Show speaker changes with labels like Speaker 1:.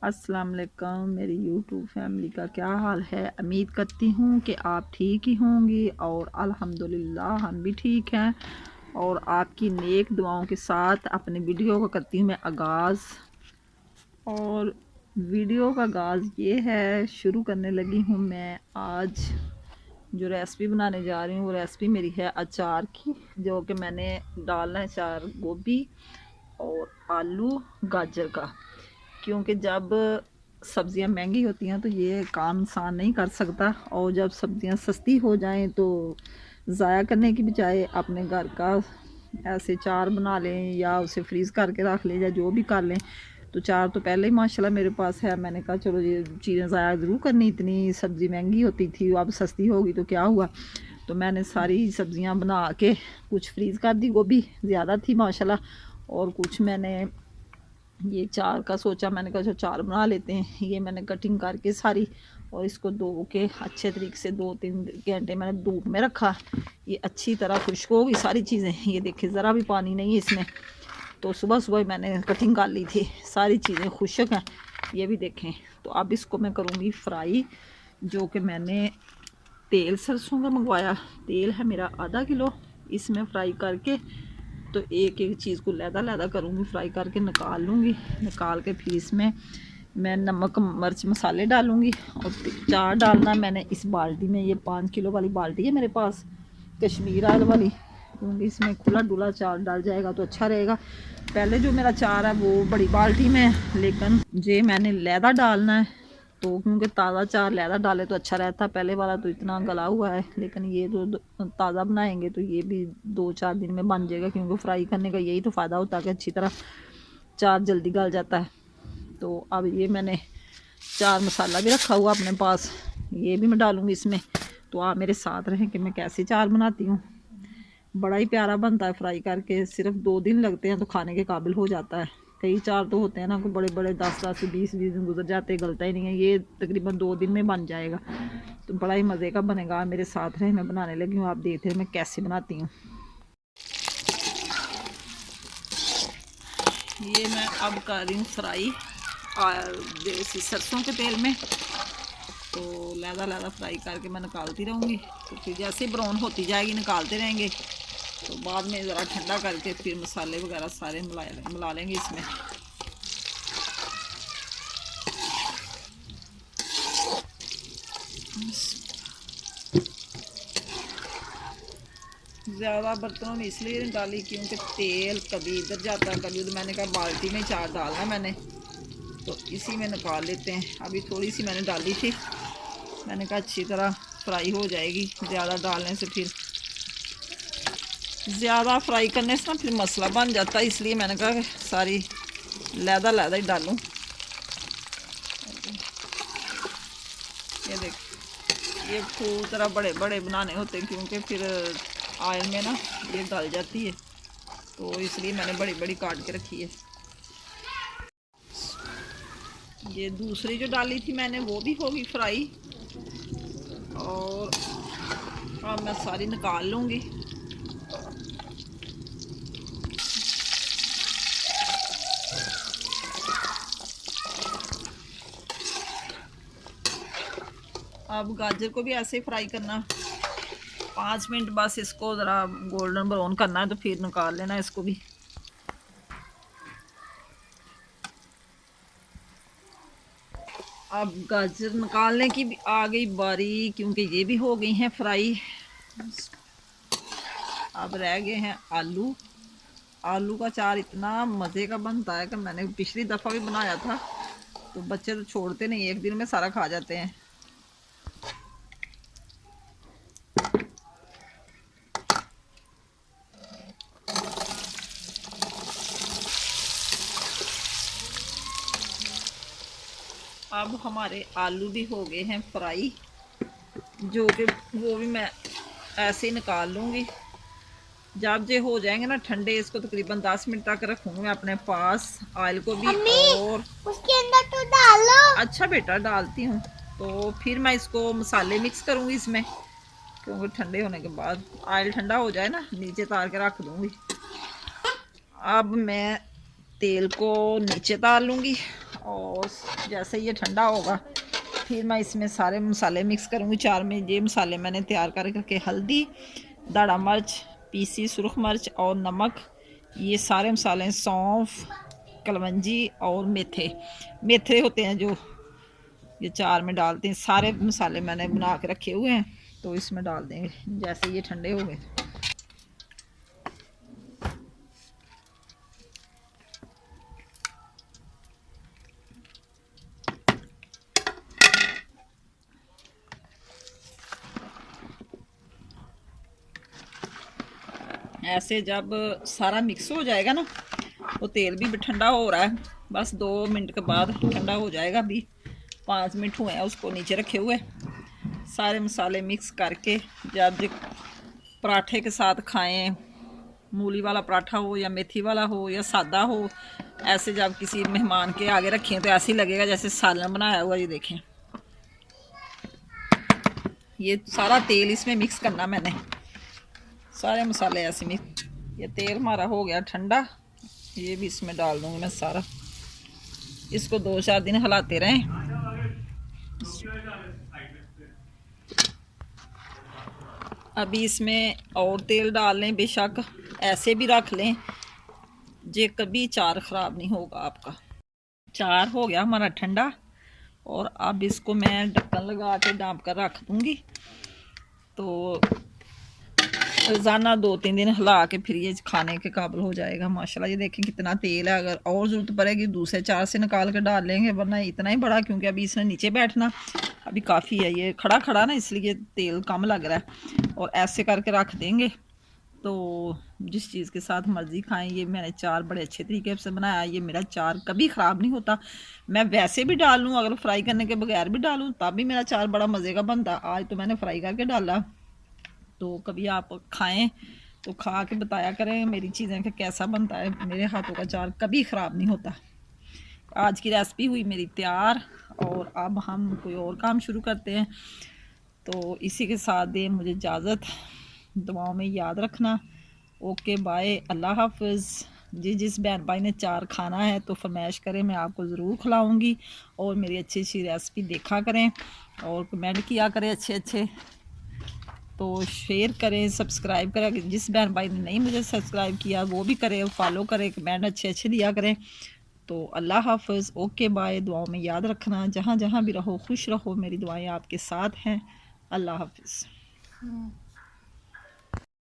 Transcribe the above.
Speaker 1: अस्सलाम वालेकुम मेरी यूट्यूब फैमिली का क्या हाल है। उम्मीद करती हूँ कि आप ठीक ही होंगी और अल्हम्दुलिल्लाह हम भी ठीक हैं। और आपकी नेक दुआओं के साथ अपनी वीडियो को करती हूँ मैं आगाज़। और वीडियो का आगाज़ ये है, शुरू करने लगी हूँ मैं आज जो रेसिपी बनाने जा रही हूँ। वो रेसिपी मेरी है अचार की, जो कि मैंने डालना है अचार गोभी और आलू गाजर का। क्योंकि जब सब्ज़ियाँ महंगी होती हैं तो ये काम इंसान नहीं कर सकता, और जब सब्ज़ियाँ सस्ती हो जाएं तो ज़ाया करने की बजाय अपने घर का ऐसे चार बना लें या उसे फ्रीज़ करके रख लें या जो भी कर लें। तो चार तो पहले ही माशाल्लाह मेरे पास है। मैंने कहा चलो ये चीज़ें ज़ाया ज़रूर करनी, इतनी सब्ज़ी महंगी होती थी, अब सस्ती होगी तो क्या हुआ। तो मैंने सारी सब्ज़ियाँ बना के कुछ फ्रीज़ कर दी, गोभी ज़्यादा थी माशाल्लाह, और कुछ मैंने ये चार का सोचा। मैंने कहा जो चार बना लेते हैं। ये मैंने कटिंग करके सारी, और इसको धो के अच्छे तरीके से 2-3 घंटे मैंने धूप में रखा। ये अच्छी तरह खुश्क होगी सारी चीज़ें। ये देखिए ज़रा भी पानी नहीं है इसमें। तो सुबह सुबह मैंने कटिंग कर ली थी, सारी चीज़ें खुश्क हैं। ये भी देखें। तो अब इसको मैं करूँगी फ्राई, जो कि मैंने तेल सरसों का मंगवाया। तेल है मेरा आधा किलो। इसमें फ्राई करके तो एक एक चीज़ को लहदा करूँगी, फ्राई करके निकाल लूँगी। निकाल के फिर इसमें मैं नमक मिर्च मसाले डालूँगी। और चार डालना मैंने इस बाल्टी में, ये 5 किलो वाली बाल्टी है मेरे पास, कश्मीर आयल वाली। क्योंकि इसमें खुला डुला चार डाल जाएगा तो अच्छा रहेगा। पहले जो मेरा चार है वो बड़ी बाल्टी में है, लेकिन ये मैंने लहदा डालना है। तो क्योंकि ताज़ा चार लहदा डाले तो अच्छा रहता। पहले वाला तो इतना गला हुआ है, लेकिन ये तो ताज़ा बनाएंगे तो ये भी 2-4 दिन में बन जाएगा। क्योंकि फ्राई करने का यही तो फ़ायदा होता है कि अच्छी तरह चार जल्दी गल जाता है। तो अब ये मैंने चार मसाला भी रखा हुआ अपने पास, ये भी मैं डालूँगी इसमें। तो आप मेरे साथ रहें कि मैं कैसे चार बनाती हूँ। बड़ा ही प्यारा बनता है फ्राई करके, सिर्फ 2 दिन लगते हैं तो खाने के काबिल हो जाता है। कई चार तो होते हैं ना को बड़े बड़े 10-10 20 दिन गुजर जाते, गलता ही नहीं है। ये तकरीबन 2 दिन में बन जाएगा, तो बड़ा ही मज़े का बनेगा। मेरे साथ रहे, मैं बनाने लगी हूँ, आप देखते हैं मैं कैसे बनाती हूँ। ये मैं अब कर रही हूँ फ्राई देसी सरसों के तेल में। तो लहदा फ्राई करके मैं निकालती रहूँगी। तो फिर जैसे ब्राउन होती जाएगी निकालते रहेंगे। तो बाद में ज़रा ठंडा करके फिर मसाले वगैरह सारे मिला लेंगे इसमें। ज़्यादा बर्तनों में इसलिए नहीं डाली क्योंकि तेल कभी इधर जाता है कभी उधर। मैंने कहा बाल्टी में चार डालना मैंने, तो इसी में निकाल लेते हैं। अभी थोड़ी सी मैंने डाली थी, मैंने कहा अच्छी तरह फ्राई हो जाएगी। ज़्यादा डालने से फिर ज़्यादा फ्राई करने से ना फिर मसला बन जाता है, इसलिए मैंने कहा सारी लहदा ही डालूँ। ये देख, ये खूब तरह बड़े बड़े बनाने होते हैं क्योंकि फिर आयल में ना ये गल जाती है, तो इसलिए मैंने बड़ी बड़ी काट के रखी है। ये दूसरी जो डाली थी मैंने वो भी होगी फ्राई, और अब मैं सारी निकाल लूँगी। अब गाजर को भी ऐसे ही फ्राई करना, 5 मिनट बस इसको ज़रा गोल्डन ब्राउन करना है, तो फिर निकाल लेना इसको भी। अब गाजर निकालने की भी आ गई बारी, क्योंकि ये भी हो गई हैं फ्राई। अब रह गए हैं आलू। आलू का चार इतना मज़े का बनता है कि मैंने पिछली दफ़ा भी बनाया था, तो बच्चे तो छोड़ते नहीं, एक दिन में सारा खा जाते हैं। अब हमारे आलू भी हो गए हैं फ्राई, जो कि वो भी मैं ऐसे ही निकाल लूँगी। जब ये हो जाएंगे ना ठंडे, इसको तकरीबन 10 मिनट तक रखूँगी मैं अपने पास ऑयल को भी। और
Speaker 2: उसके अंदर तो डालो।
Speaker 1: अच्छा बेटा डालती हूँ। तो फिर मैं इसको मसाले मिक्स करूँगी इसमें, क्योंकि ठंडे होने के बाद ऑयल ठंडा हो जाए ना नीचे तार के रख दूँगी। अब मैं तेल को नीचे तार लूँगी और जैसे ये ठंडा होगा फिर मैं इसमें सारे मसाले मिक्स करूँगी। चार में ये मसाले मैंने तैयार करके हल्दी, दाढ़ा मिर्च, पीसी सुरख मिर्च और नमक, ये सारे मसाले, सौंफ, कलवंजी और मेथे, मेथे होते हैं जो, ये चार में डालते हैं। सारे मसाले मैंने बना के रखे हुए हैं तो इसमें डाल देंगे जैसे ये ठंडे हो गए। ऐसे जब सारा मिक्स हो जाएगा ना, वो तेल भी ठंडा हो रहा है, बस 2 मिनट के बाद ठंडा हो जाएगा। अभी 5 मिनट हुए हैं उसको नीचे रखे हुए। सारे मसाले मिक्स करके जब पराठे के साथ खाएं, मूली वाला पराठा हो या मेथी वाला हो या सादा हो, ऐसे जब किसी मेहमान के आगे रखें तो ऐसे ही लगेगा जैसे सालन बनाया हुआ। ये देखें, ये सारा तेल इसमें मिक्स करना मैंने, सारे मसाले ऐसे मिक्स। ये तेल हमारा हो गया ठंडा, ये भी इसमें डाल दूंगी मैं सारा। इसको 2-4 दिन हिलाते रहें। अभी इसमें और तेल डाल लें, बेशक ऐसे भी रख लें, जे कभी चार ख़राब नहीं होगा आपका। चार हो गया हमारा ठंडा और अब इसको मैं ढक्कन लगा के ढाँप कर रख दूँगी। तो रोज़ाना 2-3 दिन हिला के फिर ये खाने के काबिल हो जाएगा माशाल्लाह। ये देखें कितना तेल है, अगर और ज़रूरत पड़ेगी दूसरे 4 से निकाल के डाल लेंगे, वरना इतना ही बड़ा, क्योंकि अभी इसने नीचे बैठना अभी काफ़ी है, ये खड़ा खड़ा ना इसलिए तेल कम लग रहा है। और ऐसे करके रख देंगे तो जिस चीज़ के साथ मर्ज़ी खाएं। ये मैंने चार बड़े अच्छे तरीके से बनाया, ये मेरा चार कभी ख़राब नहीं होता। मैं वैसे भी डाल लूँ, अगर फ्राई करने के बगैर भी डालूँ तब भी मेरा चार बड़ा मज़े का बनता। आज तो मैंने फ्राई करके डाला, तो कभी आप खाएं तो खा के बताया करें मेरी चीज़ें कि कैसा बनता है। मेरे हाथों का चार कभी ख़राब नहीं होता। आज की रेसिपी हुई मेरी तैयार और अब हम कोई और काम शुरू करते हैं। तो इसी के साथ दें मुझे इजाज़त, दुआओं में याद रखना। ओके बाय, अल्लाह हाफ़िज़। जिस बहन भाई ने चार खाना है तो फरमाइश करें, मैं आपको ज़रूर खिलाऊँगी। और मेरी अच्छी अच्छी रेसिपी देखा करें और कमेंट किया करें अच्छे अच्छे, तो शेयर करें, सब्सक्राइब करें। जिस बहन भाई ने नहीं मुझे सब्सक्राइब किया वो भी करें, फॉलो करें, कमेंट अच्छे अच्छे दिया करें। तो अल्लाह हाफ़िज़, ओके बाय। दुआओं में याद रखना, जहाँ जहाँ भी रहो खुश रहो, मेरी दुआएं आपके साथ हैं। अल्लाह हाफ़िज़।